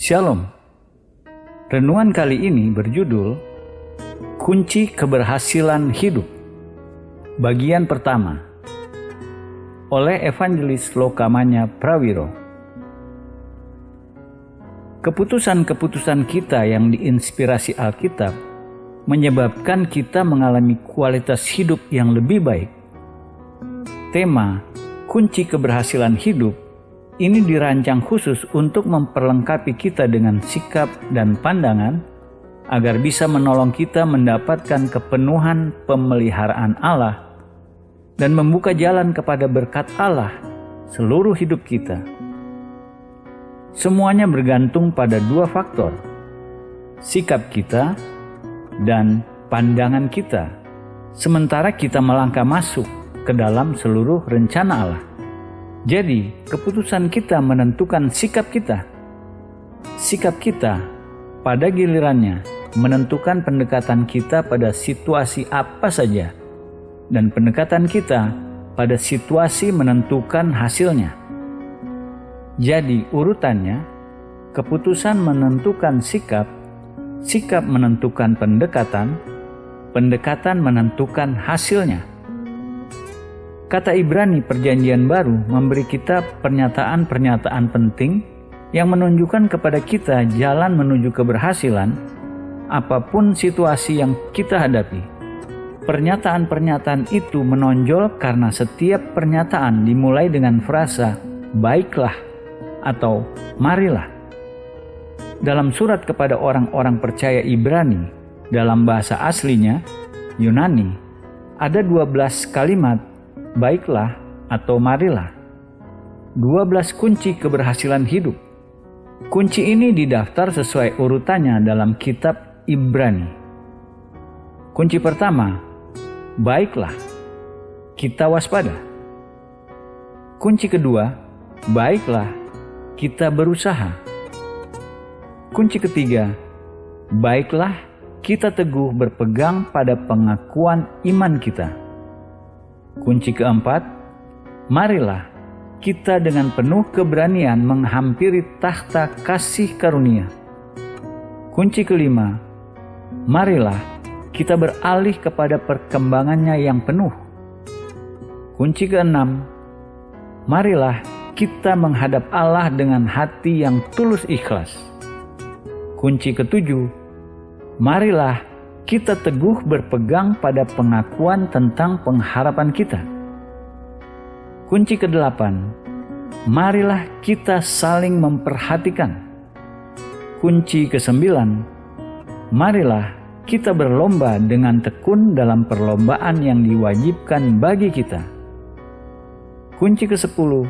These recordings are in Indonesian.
Shalom. Renungan kali ini berjudul Kunci Keberhasilan Hidup. Bagian pertama, oleh Evangelis Lokamanya Prawiro. Keputusan-keputusan kita yang diinspirasi Alkitab menyebabkan kita mengalami kualitas hidup yang lebih baik. Tema Kunci Keberhasilan Hidup ini dirancang khusus untuk memperlengkapi kita dengan sikap dan pandangan agar bisa menolong kita mendapatkan kepenuhan pemeliharaan Allah dan membuka jalan kepada berkat Allah seluruh hidup kita. Semuanya bergantung pada dua faktor, sikap kita dan pandangan kita, sementara kita melangkah masuk ke dalam seluruh rencana Allah. Jadi, keputusan kita menentukan sikap kita. Sikap kita pada gilirannya menentukan pendekatan kita pada situasi apa saja, dan pendekatan kita pada situasi menentukan hasilnya. Jadi, urutannya, keputusan menentukan sikap, sikap menentukan pendekatan, pendekatan menentukan hasilnya. Kata Ibrani Perjanjian Baru memberi kita pernyataan-pernyataan penting yang menunjukkan kepada kita jalan menuju keberhasilan apapun situasi yang kita hadapi. Pernyataan-pernyataan itu menonjol karena setiap pernyataan dimulai dengan frasa baiklah atau marilah. Dalam surat kepada orang-orang percaya Ibrani dalam bahasa aslinya Yunani ada 12 kalimat baiklah atau marilah. 12 kunci keberhasilan hidup. Kunci ini didaftar sesuai urutannya dalam kitab Ibrani. Kunci pertama, baiklah, kita waspada. Kunci kedua, baiklah, kita berusaha. Kunci ketiga, baiklah, kita teguh berpegang pada pengakuan iman kita. Kunci keempat, marilah kita dengan penuh keberanian menghampiri takhta kasih karunia. Kunci kelima, marilah kita beralih kepada perkembangannya yang penuh. Kunci keenam, marilah kita menghadap Allah dengan hati yang tulus ikhlas. Kunci ketujuh, marilah kita teguh berpegang pada pengakuan tentang pengharapan kita. Kunci kedelapan, marilah kita saling memperhatikan. Kunci kesembilan, marilah kita berlomba dengan tekun dalam perlombaan yang diwajibkan bagi kita. Kunci kesepuluh,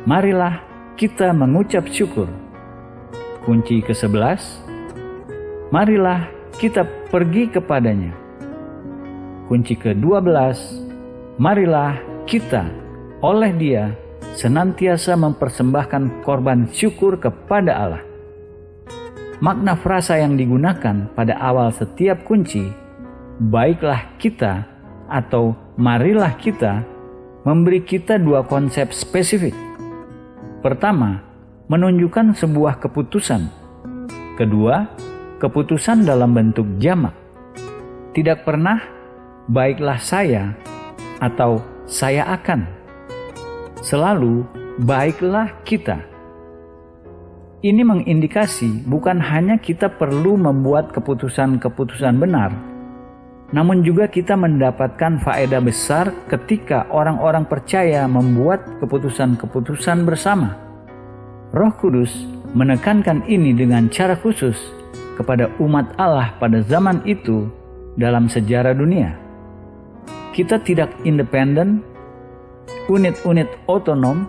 marilah kita mengucap syukur. Kunci kesebelas, marilah kita pergi kepadanya. Kunci ke-12, marilah kita oleh Dia senantiasa mempersembahkan korban syukur kepada Allah. Makna frasa yang digunakan pada awal setiap kunci, baiklah kita atau marilah kita, memberi kita dua konsep spesifik. Pertama, menunjukkan sebuah keputusan. Kedua, keputusan dalam bentuk jamak. Tidak pernah baiklah saya atau saya akan. Selalu baiklah kita. Ini mengindikasi bukan hanya kita perlu membuat keputusan-keputusan benar, namun juga kita mendapatkan faedah besar ketika orang-orang percaya membuat keputusan-keputusan bersama. Roh Kudus menekankan ini dengan cara khusus kepada umat Allah pada zaman itu dalam sejarah dunia. Kita tidak independen, unit-unit otonom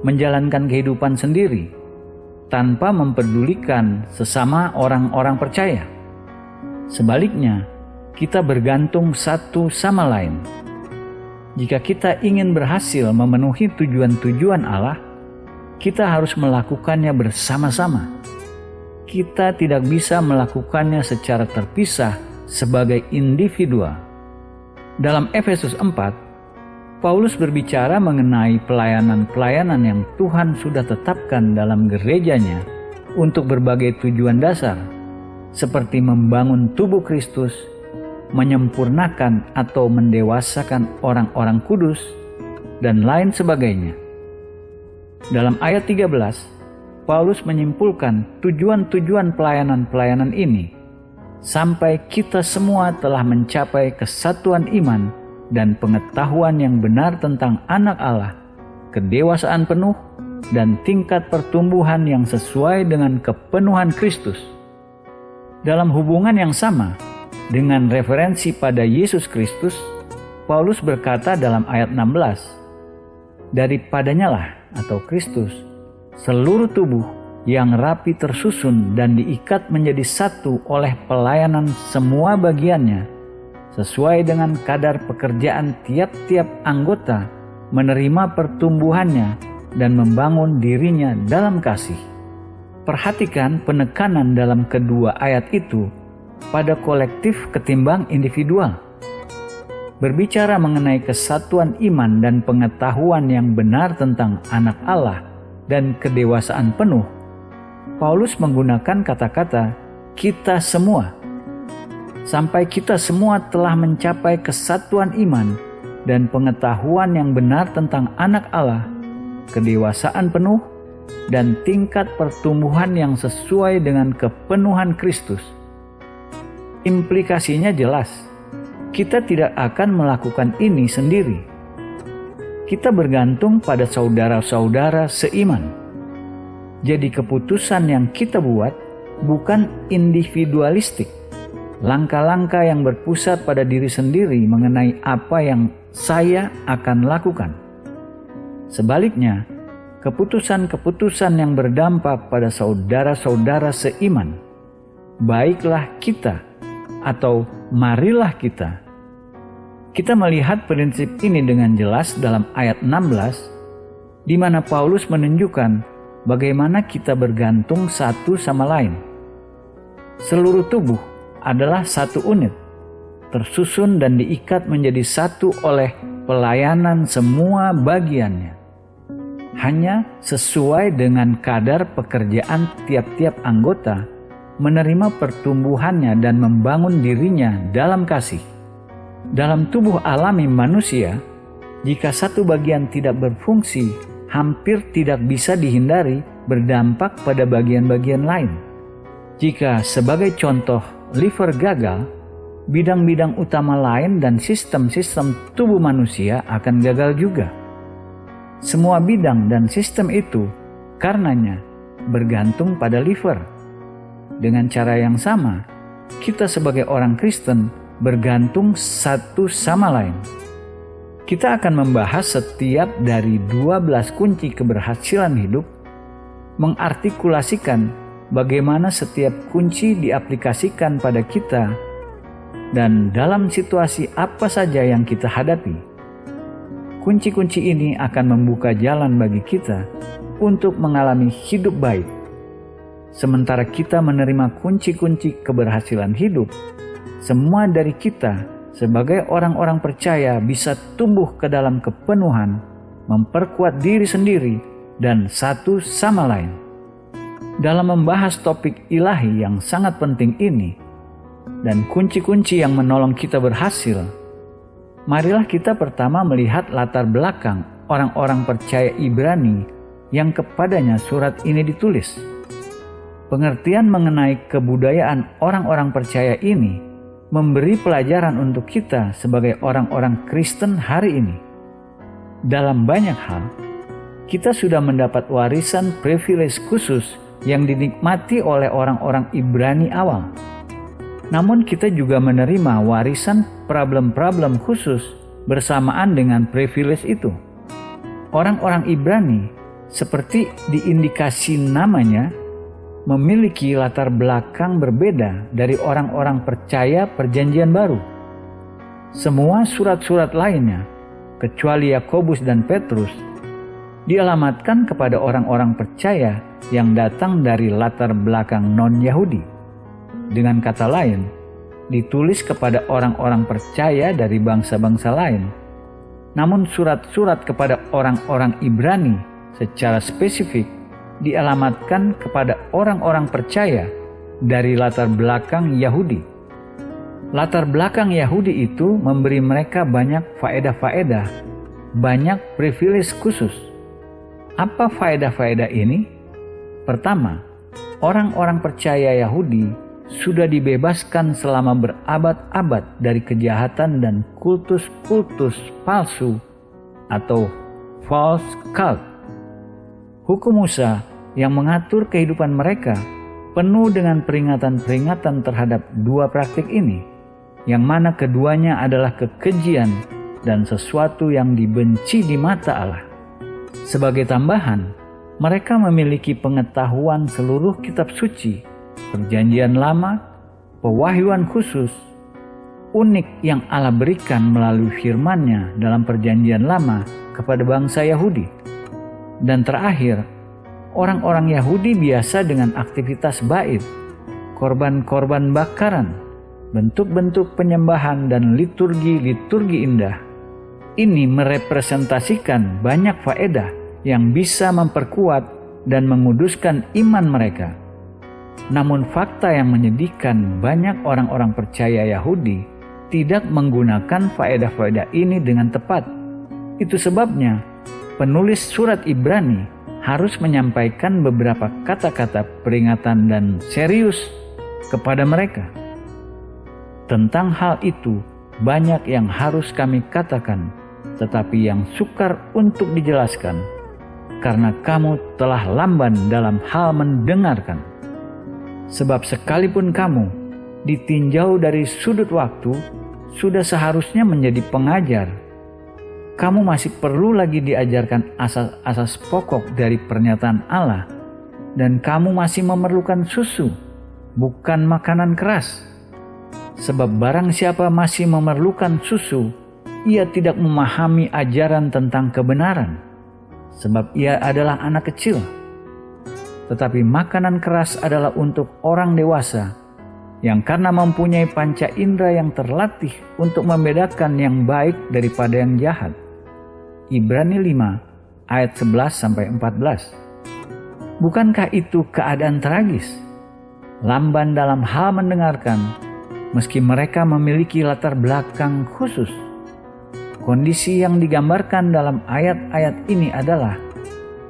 menjalankan kehidupan sendiri tanpa mempedulikan sesama orang-orang percaya. Sebaliknya, kita bergantung satu sama lain. Jika kita ingin berhasil memenuhi tujuan-tujuan Allah, kita harus melakukannya bersama-sama. Kita tidak bisa melakukannya secara terpisah sebagai individual. Dalam Efesus 4, Paulus berbicara mengenai pelayanan-pelayanan yang Tuhan sudah tetapkan dalam gerejanya untuk berbagai tujuan dasar, seperti membangun tubuh Kristus, menyempurnakan atau mendewasakan orang-orang kudus, dan lain sebagainya. Dalam ayat 13, Paulus menyimpulkan tujuan-tujuan pelayanan-pelayanan ini sampai kita semua telah mencapai kesatuan iman dan pengetahuan yang benar tentang anak Allah, kedewasaan penuh, dan tingkat pertumbuhan yang sesuai dengan kepenuhan Kristus. Dalam hubungan yang sama, dengan referensi pada Yesus Kristus, Paulus berkata dalam ayat 16, "Daripadanya lah," atau Kristus, "seluruh tubuh yang rapi tersusun dan diikat menjadi satu oleh pelayanan semua bagiannya, sesuai dengan kadar pekerjaan tiap-tiap anggota, menerima pertumbuhannya dan membangun dirinya dalam kasih." Perhatikan penekanan dalam kedua ayat itu pada kolektif ketimbang individual. Berbicara mengenai kesatuan iman dan pengetahuan yang benar tentang anak Allah dan kedewasaan penuh, Paulus menggunakan kata-kata "kita semua". Sampai kita semua telah mencapai kesatuan iman dan pengetahuan yang benar tentang anak Allah, kedewasaan penuh, dan tingkat pertumbuhan yang sesuai dengan kepenuhan Kristus. Implikasinya jelas, kita tidak akan melakukan ini sendiri. Kita bergantung pada saudara-saudara seiman. Jadi keputusan yang kita buat bukan individualistik, langkah-langkah yang berpusat pada diri sendiri mengenai apa yang saya akan lakukan. Sebaliknya, keputusan-keputusan yang berdampak pada saudara-saudara seiman, baiklah kita atau marilah kita. Kita melihat prinsip ini dengan jelas dalam ayat 16, di mana Paulus menunjukkan bagaimana kita bergantung satu sama lain. Seluruh tubuh adalah satu unit, tersusun dan diikat menjadi satu oleh pelayanan semua bagiannya. Hanya sesuai dengan kadar pekerjaan tiap-tiap anggota, menerima pertumbuhannya dan membangun dirinya dalam kasih. Dalam tubuh alami manusia, jika satu bagian tidak berfungsi, hampir tidak bisa dihindari berdampak pada bagian-bagian lain. Jika sebagai contoh liver gagal, bidang-bidang utama lain dan sistem-sistem tubuh manusia akan gagal juga. Semua bidang dan sistem itu karenanya bergantung pada liver. Dengan cara yang sama, kita sebagai orang Kristen bergantung satu sama lain. Kita akan membahas setiap dari 12 kunci keberhasilan hidup, mengartikulasikan bagaimana setiap kunci diaplikasikan pada kita dan dalam situasi apa saja yang kita hadapi. Kunci-kunci ini akan membuka jalan bagi kita untuk mengalami hidup baik. Sementara kita menerima kunci-kunci keberhasilan hidup, semua dari kita sebagai orang-orang percaya bisa tumbuh ke dalam kepenuhan, memperkuat diri sendiri dan satu sama lain. Dalam membahas topik ilahi yang sangat penting ini dan kunci-kunci yang menolong kita berhasil, marilah kita pertama melihat latar belakang orang-orang percaya Ibrani yang kepadanya surat ini ditulis. Pengertian mengenai kebudayaan orang-orang percaya ini memberi pelajaran untuk kita sebagai orang-orang Kristen hari ini. Dalam banyak hal, kita sudah mendapat warisan privilege khusus yang dinikmati oleh orang-orang Ibrani awal. Namun kita juga menerima warisan problem-problem khusus bersamaan dengan privilege itu. Orang-orang Ibrani, seperti diindikasi namanya, memiliki latar belakang berbeda dari orang-orang percaya Perjanjian Baru. Semua surat-surat lainnya, kecuali Yakobus dan Petrus, dialamatkan kepada orang-orang percaya yang datang dari latar belakang non-Yahudi. Dengan kata lain, ditulis kepada orang-orang percaya dari bangsa-bangsa lain. Namun surat-surat kepada orang-orang Ibrani secara spesifik dialamatkan kepada orang-orang percaya dari latar belakang Yahudi. Latar belakang Yahudi itu memberi mereka banyak faedah-faedah, banyak privilege khusus. Apa faedah-faedah ini? Pertama, orang-orang percaya Yahudi sudah dibebaskan selama berabad-abad dari kejahatan dan kultus-kultus palsu atau false cult. Hukum Musa yang mengatur kehidupan mereka penuh dengan peringatan-peringatan terhadap dua praktik ini, yang mana keduanya adalah kekejian dan sesuatu yang dibenci di mata Allah. Sebagai tambahan, mereka memiliki pengetahuan seluruh kitab suci, perjanjian lama, pewahyuan khusus, unik yang Allah berikan melalui firman-Nya dalam perjanjian lama kepada bangsa Yahudi. Dan terakhir, orang-orang Yahudi biasa dengan aktivitas bait, korban-korban bakaran, bentuk-bentuk penyembahan dan liturgi-liturgi indah. Ini merepresentasikan banyak faedah yang bisa memperkuat dan menguduskan iman mereka. Namun fakta yang menyedihkan, banyak orang-orang percaya Yahudi tidak menggunakan faedah-faedah ini dengan tepat. Itu sebabnya penulis surat Ibrani harus menyampaikan beberapa kata-kata peringatan dan serius kepada mereka. Tentang hal itu, banyak yang harus kami katakan, tetapi yang sukar untuk dijelaskan, karena kamu telah lamban dalam hal mendengarkan. Sebab sekalipun kamu ditinjau dari sudut waktu, sudah seharusnya menjadi pengajar. Kamu masih perlu lagi diajarkan asas-asas pokok dari pernyataan Allah, dan kamu masih memerlukan susu, bukan makanan keras. Sebab barang siapa masih memerlukan susu, ia tidak memahami ajaran tentang kebenaran, sebab ia adalah anak kecil. Tetapi makanan keras adalah untuk orang dewasa, yang karena mempunyai panca indera yang terlatih untuk membedakan yang baik daripada yang jahat. Ibrani 5 ayat 11-14. Bukankah itu keadaan tragis? Lamban dalam hal mendengarkan, meski mereka memiliki latar belakang khusus. Kondisi yang digambarkan dalam ayat-ayat ini adalah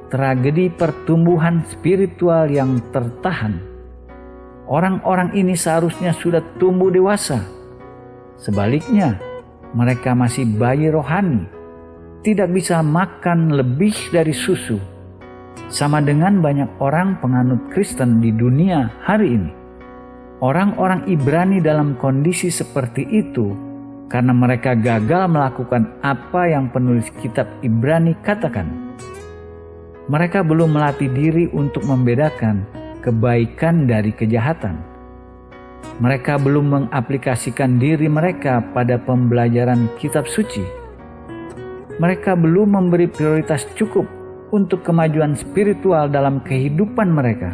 tragedi pertumbuhan spiritual yang tertahan. Orang-orang ini seharusnya sudah tumbuh dewasa. Sebaliknya, mereka masih bayi rohani, tidak bisa makan lebih dari susu. Sama dengan banyak orang penganut Kristen di dunia hari ini. Orang-orang Ibrani dalam kondisi seperti itu karena mereka gagal melakukan apa yang penulis kitab Ibrani katakan. Mereka belum melatih diri untuk membedakan kebaikan dari kejahatan. Mereka belum mengaplikasikan diri mereka pada pembelajaran kitab suci. Mereka belum memberi prioritas cukup untuk kemajuan spiritual dalam kehidupan mereka.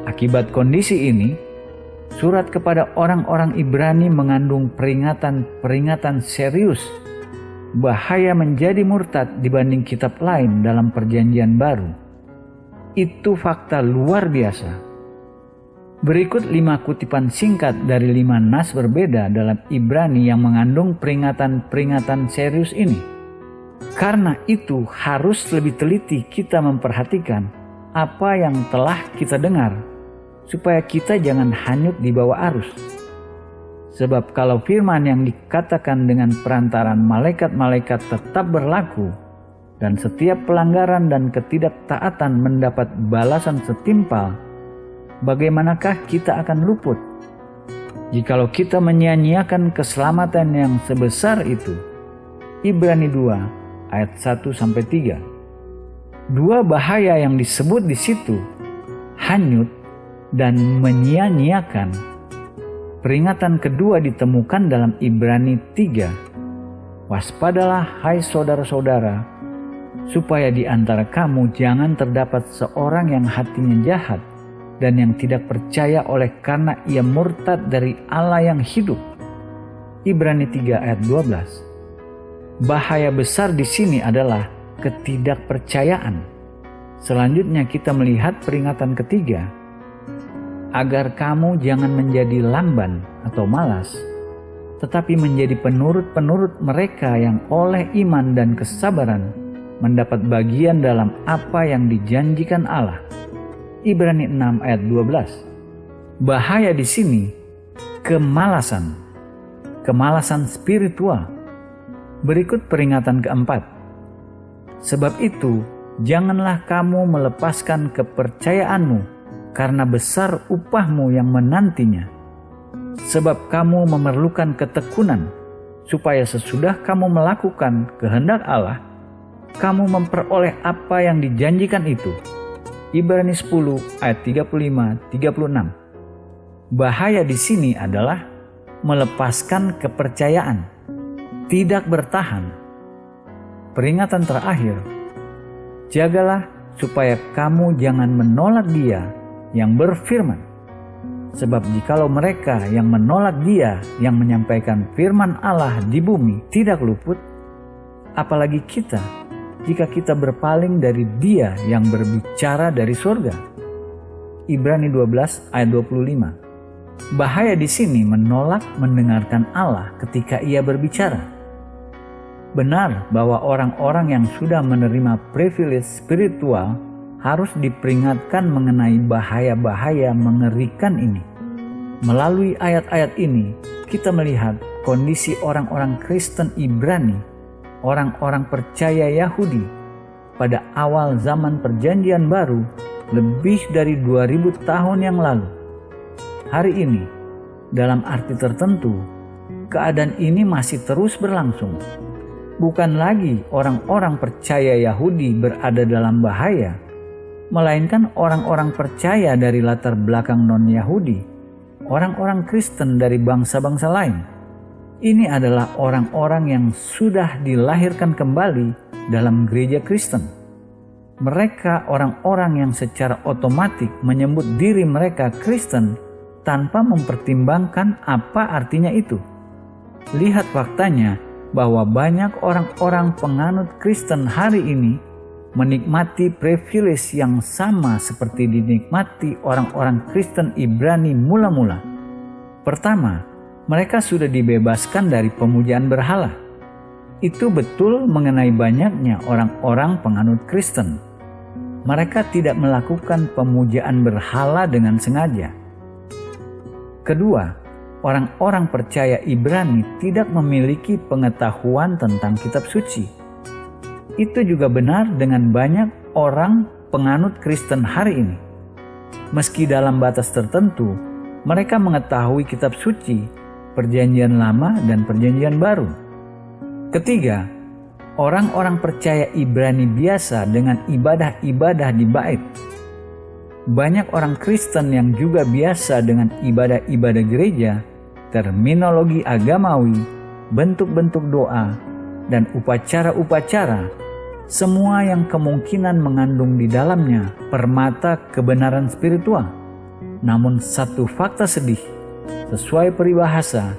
Akibat kondisi ini, surat kepada orang-orang Ibrani mengandung peringatan-peringatan serius bahaya menjadi murtad dibanding kitab lain dalam perjanjian baru. Itu fakta luar biasa. Berikut 5 kutipan singkat dari 5 nas berbeda dalam Ibrani yang mengandung peringatan-peringatan serius ini. Karena itu harus lebih teliti kita memperhatikan apa yang telah kita dengar, supaya kita jangan hanyut di bawah arus. Sebab kalau firman yang dikatakan dengan perantaran malaikat-malaikat tetap berlaku, dan setiap pelanggaran dan ketidaktaatan mendapat balasan setimpal, bagaimanakah kita akan luput? Jikalau kita menyia-nyiakan keselamatan yang sebesar itu. Ibrani 2 ayat 1-3. Dua bahaya yang disebut di situ, hanyut dan menyia-nyiakan. Peringatan kedua ditemukan dalam Ibrani 3. Waspadalah hai saudara-saudara, supaya di antara kamu jangan terdapat seorang yang hatinya jahat dan yang tidak percaya oleh karena ia murtad dari Allah yang hidup. Ibrani 3 ayat 12. Bahaya besar di sini adalah ketidakpercayaan. Selanjutnya kita melihat peringatan ketiga, agar kamu jangan menjadi lamban atau malas, tetapi menjadi penurut-penurut mereka yang oleh iman dan kesabaran mendapat bagian dalam apa yang dijanjikan Allah. Ibrani 6 ayat 12. Bahaya di sini, kemalasan spiritual. Berikut peringatan keempat. Sebab itu, janganlah kamu melepaskan kepercayaanmu, karena besar upahmu yang menantinya. Sebab kamu memerlukan ketekunan, supaya sesudah kamu melakukan kehendak Allah, kamu memperoleh apa yang dijanjikan itu. Ibrani 10 ayat 35-36. Bahaya di sini adalah melepaskan kepercayaan, tidak bertahan. Peringatan terakhir, jagalah supaya kamu jangan menolak Dia yang berfirman. Sebab jikalau mereka yang menolak Dia yang menyampaikan firman Allah di bumi tidak luput, apalagi kita, jika kita berpaling dari Dia yang berbicara dari surga. Ibrani 12 ayat 25. Bahaya di sini menolak mendengarkan Allah ketika Ia berbicara. Benar bahwa orang-orang yang sudah menerima privilege spiritual harus diperingatkan mengenai bahaya-bahaya mengerikan ini. Melalui ayat-ayat ini, kita melihat kondisi orang-orang Kristen Ibrani, orang-orang percaya Yahudi pada awal zaman Perjanjian Baru lebih dari 2000 tahun yang lalu. Hari ini, dalam arti tertentu, keadaan ini masih terus berlangsung. Bukan lagi orang-orang percaya Yahudi berada dalam bahaya, melainkan orang-orang percaya dari latar belakang non-Yahudi, orang-orang Kristen dari bangsa-bangsa lain. Ini adalah orang-orang yang sudah dilahirkan kembali dalam gereja Kristen. Mereka orang-orang yang secara otomatis menyebut diri mereka Kristen tanpa mempertimbangkan apa artinya itu. Lihat faktanya bahwa banyak orang-orang penganut Kristen hari ini menikmati privilege yang sama seperti dinikmati orang-orang Kristen Ibrani mula-mula. Pertama, mereka sudah dibebaskan dari pemujaan berhala. Itu betul mengenai banyaknya orang-orang penganut Kristen. Mereka tidak melakukan pemujaan berhala dengan sengaja. Kedua, orang-orang percaya Ibrani tidak memiliki pengetahuan tentang kitab suci. Itu juga benar dengan banyak orang penganut Kristen hari ini. Meski dalam batas tertentu, mereka mengetahui kitab suci, Perjanjian Lama dan Perjanjian Baru. Ketiga, orang-orang percaya Ibrani biasa dengan ibadah-ibadah di bait. Banyak orang Kristen yang juga biasa dengan ibadah-ibadah gereja, terminologi agamawi, bentuk-bentuk doa, dan upacara-upacara, semua yang kemungkinan mengandung di dalamnya permata kebenaran spiritual. Namun satu fakta sedih, sesuai peribahasa,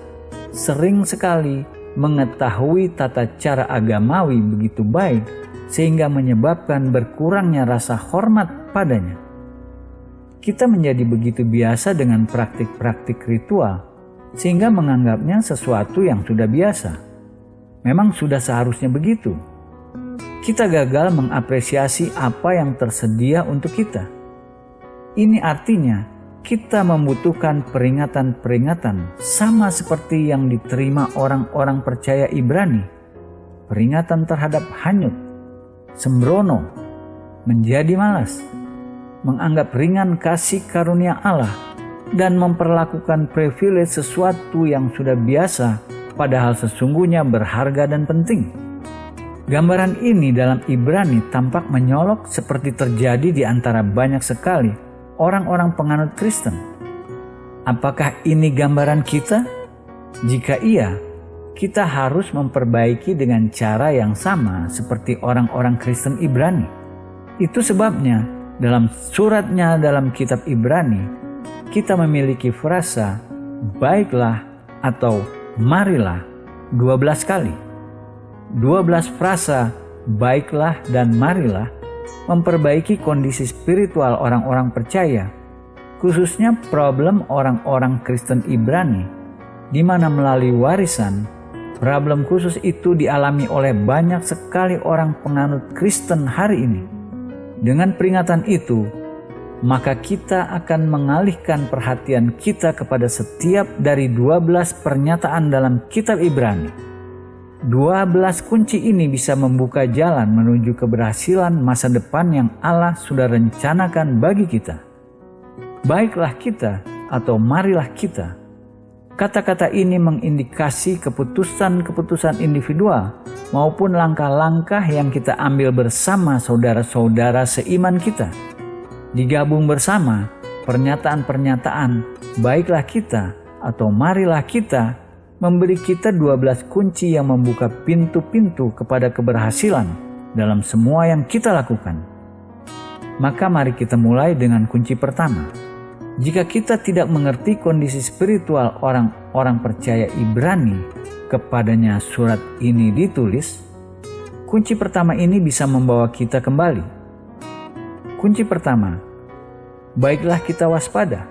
sering sekali mengetahui tata cara agamawi begitu baik sehingga menyebabkan berkurangnya rasa hormat padanya. Kita menjadi begitu biasa dengan praktik-praktik ritual sehingga menganggapnya sesuatu yang sudah biasa. Memang sudah seharusnya begitu. Kita gagal mengapresiasi apa yang tersedia untuk kita. Ini artinya kita membutuhkan peringatan-peringatan sama seperti yang diterima orang-orang percaya Ibrani. Peringatan terhadap hanyut, sembrono, menjadi malas, menganggap ringan kasih karunia Allah, dan memperlakukan privilege sesuatu yang sudah biasa padahal sesungguhnya berharga dan penting. Gambaran ini dalam Ibrani tampak menyolok seperti terjadi di antara banyak sekali orang-orang penganut Kristen. Apakah ini gambaran kita? Jika iya, kita harus memperbaiki dengan cara yang sama seperti orang-orang Kristen Ibrani. Itu sebabnya dalam suratnya dalam kitab Ibrani, kita memiliki frasa baiklah atau marilah 12 kali. 12 frasa baiklah dan marilah memperbaiki kondisi spiritual orang-orang percaya, khususnya problem orang-orang Kristen Ibrani, di mana melalui warisan, problem khusus itu dialami oleh banyak sekali orang penganut Kristen hari ini. Dengan peringatan itu, maka kita akan mengalihkan perhatian kita kepada setiap dari 12 pernyataan dalam kitab Ibrani. 12 kunci ini bisa membuka jalan menuju keberhasilan masa depan yang Allah sudah rencanakan bagi kita. Baiklah kita atau marilah kita. Kata-kata ini mengindikasi keputusan-keputusan individual maupun langkah-langkah yang kita ambil bersama saudara-saudara seiman kita. Digabung bersama, pernyataan-pernyataan baiklah kita atau marilah kita memberi kita 12 kunci yang membuka pintu-pintu kepada keberhasilan dalam semua yang kita lakukan. Maka mari kita mulai dengan kunci pertama. Jika kita tidak mengerti kondisi spiritual orang-orang percaya Ibrani kepadanya surat ini ditulis, kunci pertama ini bisa membawa kita kembali. Kunci pertama, baiklah kita waspada.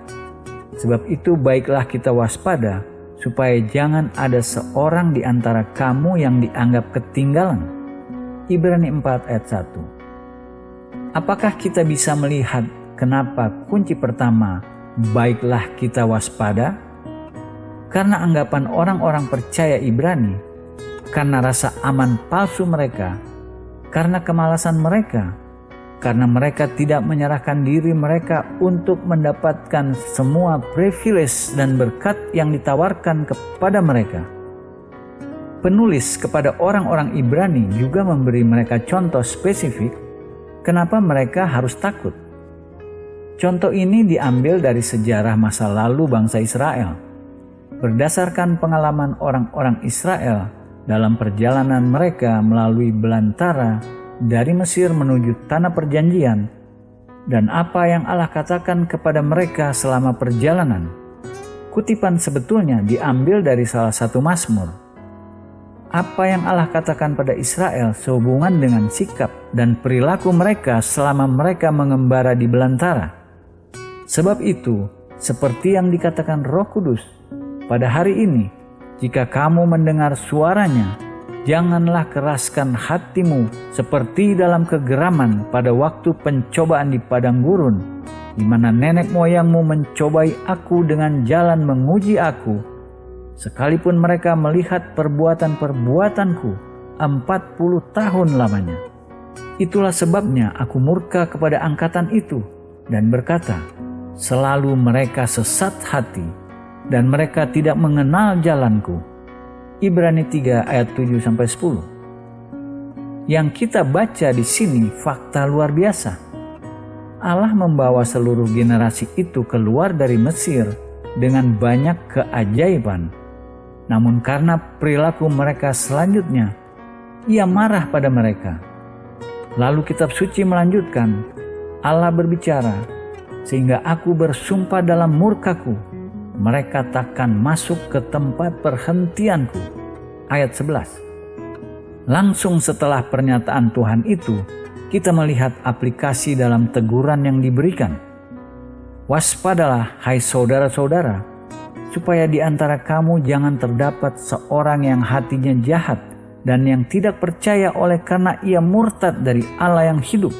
Sebab itu baiklah kita waspada, supaya jangan ada seorang di antara kamu yang dianggap ketinggalan. Ibrani 4 ayat 1. Apakah kita bisa melihat kenapa kunci pertama, baiklah kita waspada? Karena anggapan orang-orang percaya Ibrani, karena rasa aman palsu mereka, karena kemalasan mereka, karena mereka tidak menyerahkan diri mereka untuk mendapatkan semua privilege dan berkat yang ditawarkan kepada mereka. Penulis kepada orang-orang Ibrani juga memberi mereka contoh spesifik kenapa mereka harus takut. Contoh ini diambil dari sejarah masa lalu bangsa Israel. Berdasarkan pengalaman orang-orang Israel dalam perjalanan mereka melalui belantara dari Mesir menuju tanah perjanjian, dan apa yang Allah katakan kepada mereka selama perjalanan. Kutipan sebetulnya diambil dari salah satu Mazmur. Apa yang Allah katakan pada Israel sehubungan dengan sikap dan perilaku mereka selama mereka mengembara di belantara. Sebab itu, seperti yang dikatakan Roh Kudus, pada hari ini, jika kamu mendengar suaranya, janganlah keraskan hatimu seperti dalam kegeraman pada waktu pencobaan di padang gurun, di mana nenek moyangmu mencobai aku dengan jalan menguji aku, sekalipun mereka melihat perbuatan-perbuatanku 40 tahun lamanya. Itulah sebabnya aku murka kepada angkatan itu dan berkata, selalu mereka sesat hati dan mereka tidak mengenal jalanku. Ibrani 3 ayat 7-10. Yang kita baca di sini fakta luar biasa. Allah membawa seluruh generasi itu keluar dari Mesir dengan banyak keajaiban. Namun karena perilaku mereka selanjutnya, Ia marah pada mereka. Lalu kitab suci melanjutkan, Allah berbicara, sehingga aku bersumpah dalam murkaku, mereka takkan masuk ke tempat perhentianku. Ayat 11. Langsung setelah pernyataan Tuhan itu, kita melihat aplikasi dalam teguran yang diberikan. Waspadalah, hai saudara-saudara, supaya di antara kamu jangan terdapat seorang yang hatinya jahat dan yang tidak percaya oleh karena ia murtad dari Allah yang hidup.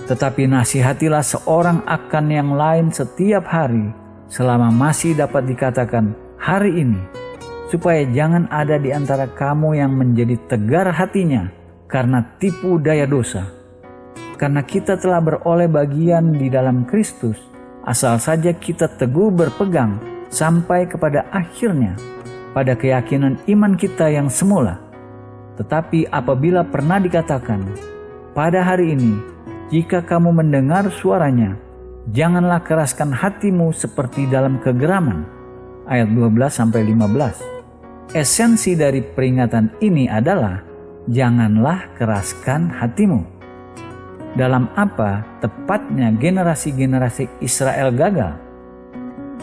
Tetapi nasihatilah seorang akan yang lain setiap hari, selama masih dapat dikatakan hari ini, supaya jangan ada di antara kamu yang menjadi tegar hatinya karena tipu daya dosa. Karena kita telah beroleh bagian di dalam Kristus, asal saja kita teguh berpegang sampai kepada akhirnya, pada keyakinan iman kita yang semula. Tetapi apabila pernah dikatakan, pada hari ini, jika kamu mendengar suaranya, janganlah keraskan hatimu seperti dalam kegeraman. Ayat 12-15. Esensi dari peringatan ini adalah janganlah keraskan hatimu. Dalam apa tepatnya generasi-generasi Israel gagal?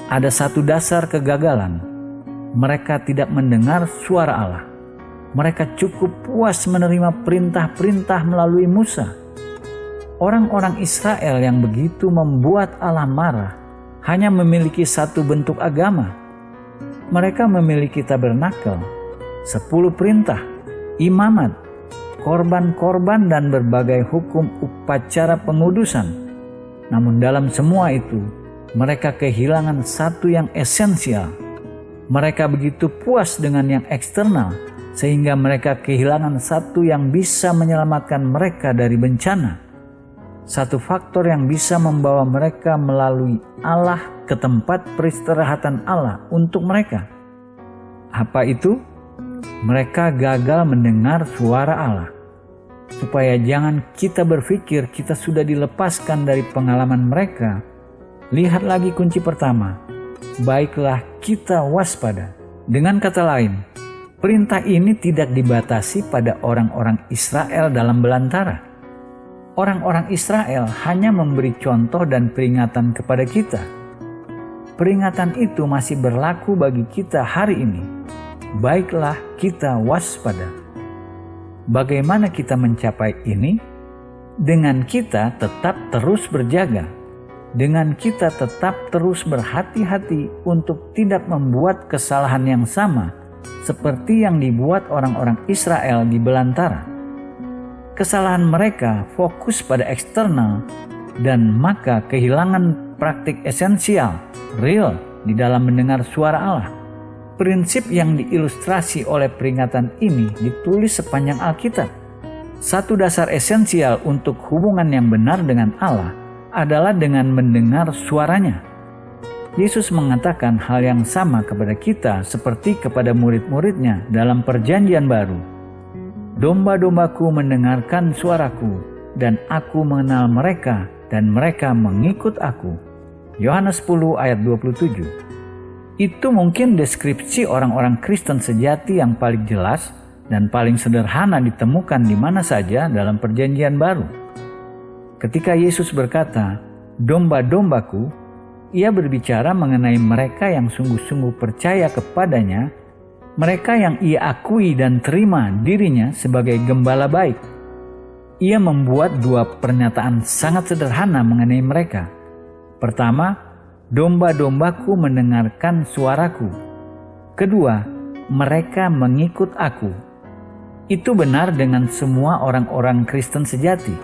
Ada satu dasar kegagalan. Mereka tidak mendengar suara Allah. Mereka cukup puas menerima perintah-perintah melalui Musa. Orang-orang Israel yang begitu membuat Allah marah hanya memiliki satu bentuk agama. Mereka memiliki tabernakel, 10 perintah, imamat, korban-korban dan berbagai hukum upacara pengudusan. Namun dalam semua itu, mereka kehilangan satu yang esensial. Mereka begitu puas dengan yang eksternal, sehingga mereka kehilangan satu yang bisa menyelamatkan mereka dari bencana. Satu faktor yang bisa membawa mereka melalui Allah ke tempat peristirahatan Allah untuk mereka. Apa itu? Mereka gagal mendengar suara Allah. Supaya jangan kita berpikir kita sudah dilepaskan dari pengalaman mereka, lihat lagi kunci pertama. Baiklah kita waspada. Dengan kata lain, perintah ini tidak dibatasi pada orang-orang Israel dalam belantara. Orang-orang Israel hanya memberi contoh dan peringatan kepada kita. Peringatan itu masih berlaku bagi kita hari ini. Baiklah kita waspada. Bagaimana kita mencapai ini? Dengan kita tetap terus berjaga. Dengan kita tetap terus berhati-hati untuk tidak membuat kesalahan yang sama seperti yang dibuat orang-orang Israel di belantara. Kesalahan mereka fokus pada eksternal dan maka kehilangan praktik esensial, real di dalam mendengar suara Allah. Prinsip yang diilustrasi oleh peringatan ini ditulis sepanjang Alkitab. Satu dasar esensial untuk hubungan yang benar dengan Allah adalah dengan mendengar suaranya. Yesus mengatakan hal yang sama kepada kita seperti kepada murid-muridnya dalam Perjanjian Baru. Domba-dombaku mendengarkan suaraku, dan aku mengenal mereka, dan mereka mengikut aku. Yohanes 10 ayat 27. Itu mungkin deskripsi orang-orang Kristen sejati yang paling jelas dan paling sederhana ditemukan di mana saja dalam Perjanjian Baru. Ketika Yesus berkata, domba-dombaku, ia berbicara mengenai mereka yang sungguh-sungguh percaya kepadanya, mereka yang ia akui dan terima dirinya sebagai gembala baik. Ia membuat dua pernyataan sangat sederhana mengenai mereka. Pertama, domba-dombaku mendengarkan suaraku. Kedua, mereka mengikut aku. Itu benar dengan semua orang-orang Kristen sejati.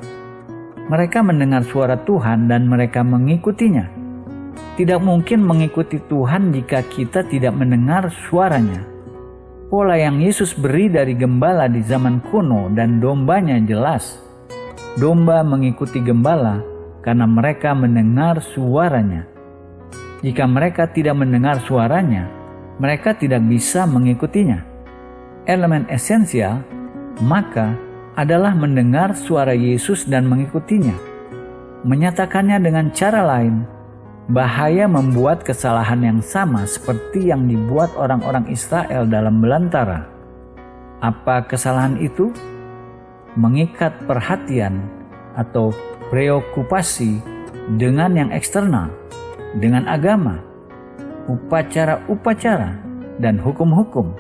Mereka mendengar suara Tuhan dan mereka mengikutinya. Tidak mungkin mengikuti Tuhan jika kita tidak mendengar suaranya. Pola yang Yesus beri dari gembala di zaman kuno dan dombanya jelas. Domba mengikuti gembala karena mereka mendengar suaranya. Jika mereka tidak mendengar suaranya, mereka tidak bisa mengikutinya. Elemen esensial, maka, adalah mendengar suara Yesus dan mengikutinya. Menyatakannya dengan cara lain, bahaya membuat kesalahan yang sama seperti yang dibuat orang-orang Israel dalam belantara. Apa kesalahan itu? Mengikat perhatian atau preokupasi dengan yang eksternal, dengan agama, upacara-upacara, dan hukum-hukum.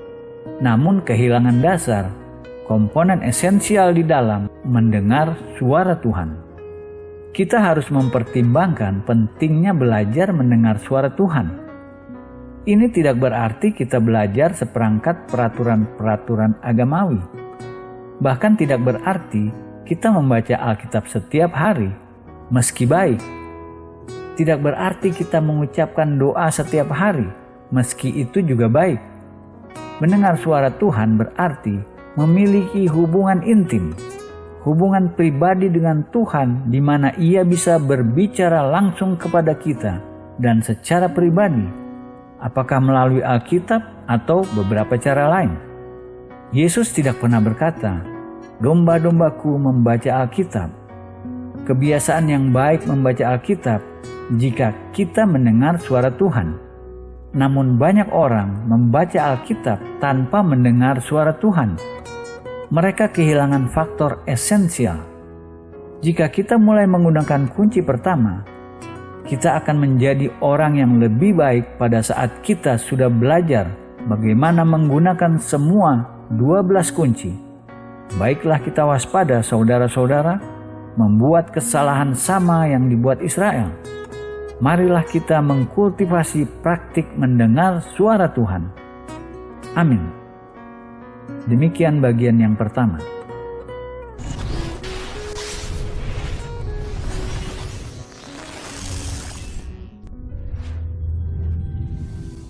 Namun kehilangan dasar, komponen esensial di dalam mendengar suara Tuhan. Kita harus mempertimbangkan pentingnya belajar mendengar suara Tuhan. Ini tidak berarti kita belajar seperangkat peraturan-peraturan agamawi. Bahkan tidak berarti kita membaca Alkitab setiap hari, meski baik. Tidak berarti kita mengucapkan doa setiap hari, meski itu juga baik. Mendengar suara Tuhan berarti memiliki hubungan intim, hubungan pribadi dengan Tuhan di mana Ia bisa berbicara langsung kepada kita dan secara pribadi, apakah melalui Alkitab atau beberapa cara lain. Yesus tidak pernah berkata, domba-dombaku membaca Alkitab. Kebiasaan yang baik membaca Alkitab jika kita mendengar suara Tuhan. Namun banyak orang membaca Alkitab tanpa mendengar suara Tuhan. Mereka kehilangan faktor esensial. Jika kita mulai menggunakan kunci pertama, kita akan menjadi orang yang lebih baik pada saat kita sudah belajar bagaimana menggunakan semua 12 kunci. Baiklah kita waspada saudara-saudara, membuat kesalahan sama yang dibuat Israel. Marilah kita mengkultivasi praktik mendengar suara Tuhan. Amin. Demikian bagian yang pertama.